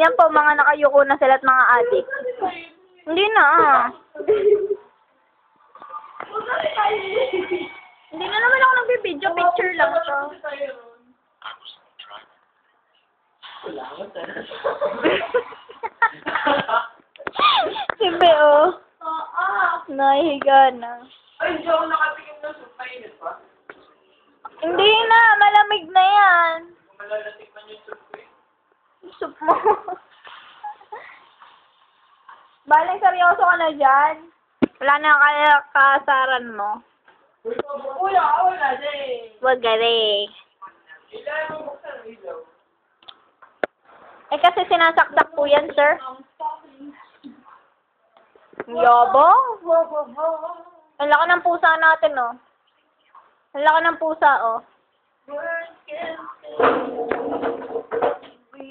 Yan po, mga nakayuko na sila at mga adik. Hindi na. Hindi na naman ako nagbibideo. Picture lang to. Si Beo. Nahihiga na. Ay, hindi ako nakatingin na soup. Mainit pa? Hindi na. Malamig na yan. Malalatik man yung soup eh. Soup mo. Baling seryoso ka na dyan. Wala na kaya kasaran mo. Uy, kuya, wala din. Wag galing. Ilaw mo buksan ang ilaw. Eh kasi sinasaksak po yan, sir. Yabang. Ang laki ng pusa natin, oh. Ang laki ng pusa, oh.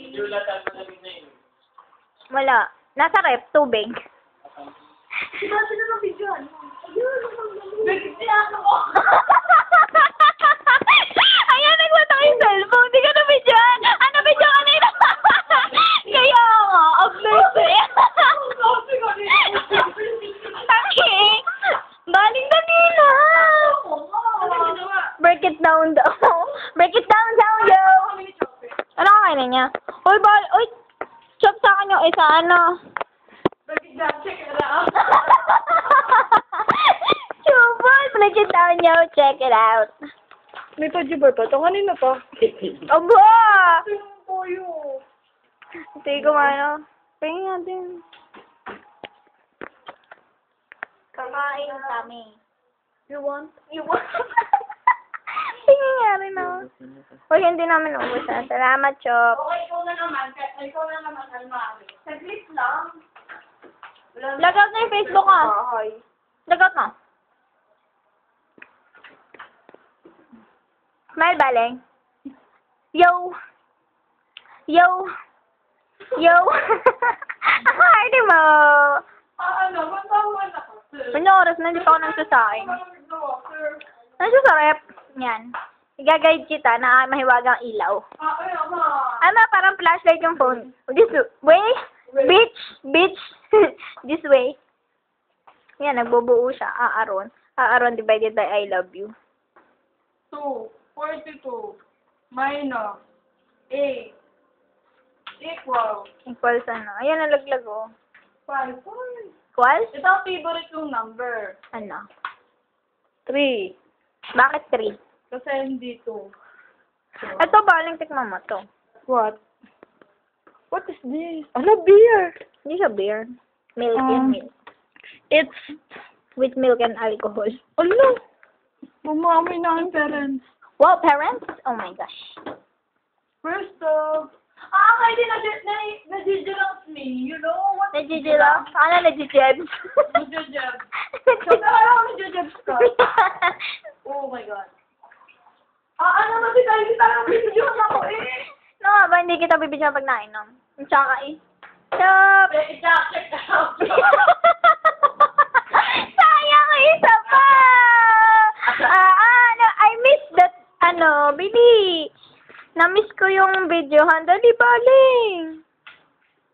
Jula, tayo na rin na yun. Wala. Nasa rep, tubig. Sino ng video? Nagsiyan ako. Ayan, nagwata ko yung cellphone. Hindi ka na-videoan. Ano, video ka na yun? Kaya nga, upload ko yan. Taki. Baling kanina. Break it down daw. Break it down, yo. Ano kakainin niya? Uy, chop sa akin yung isa, ano? Chubol, break it down, yo. Check it out. May pajibar pa. Ito kanina pa. Aba! Sino po yun? Hindi ko ano. Pingin natin. Kakain kami. You want? Pingin nga rin ako. Uy, hindi namin ubusan. Salamat, Chop. Okay, ikaw na naman, Almari. Saglit lang. Lagout na yung Facebook ka. Lagout na. Smile, Baleng. Yo. Ako, hindi mo. Ano? Matawan ako, sir. Ano oras na, hindi pa ako nagsasaing. Nasa sa rep. Yan. Igagayad kita na mahiwagang ilaw. Ama, parang flashlight yung phone. This way? Bitch. This way. Yan, nagbubuo siya. Aaron divided by I love you. 242 minus 8 equals Equals ano? Ayan, nalaglag oh. 5. Equals? Ito ang favorite kong number. Ano? 3. Bakit 3? Kasi hindi 2. Ito, baling tikman mo to. What? What is this? Ano, beer? Hindi siya beer. Milk and milk. It's... With milk and alcohol. Ano? Bumamoy na ang parents. Wow, parents? Oh my gosh. First of... kayo din nagigilans me. You know what? Nagigila? Ano nagigibs? Nagigibs. So, parang ako nagigibs ka. Oh my God. Ano kasi tayo, hindi tayo nabibigyan ako eh. No nga ba, hindi kita bibigyan pag nainom? Tsaka eh. Chop! Check out. Sayang, isa pa! I miss that, baby. Na-miss ko yung video. Dali, baling.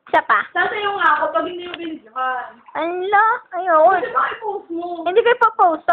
Isa pa. Sasayaw nga ako pag hindi mo binigyan. Ala, ayun. Kasi baka i-post mo. Hindi kayo pa-post.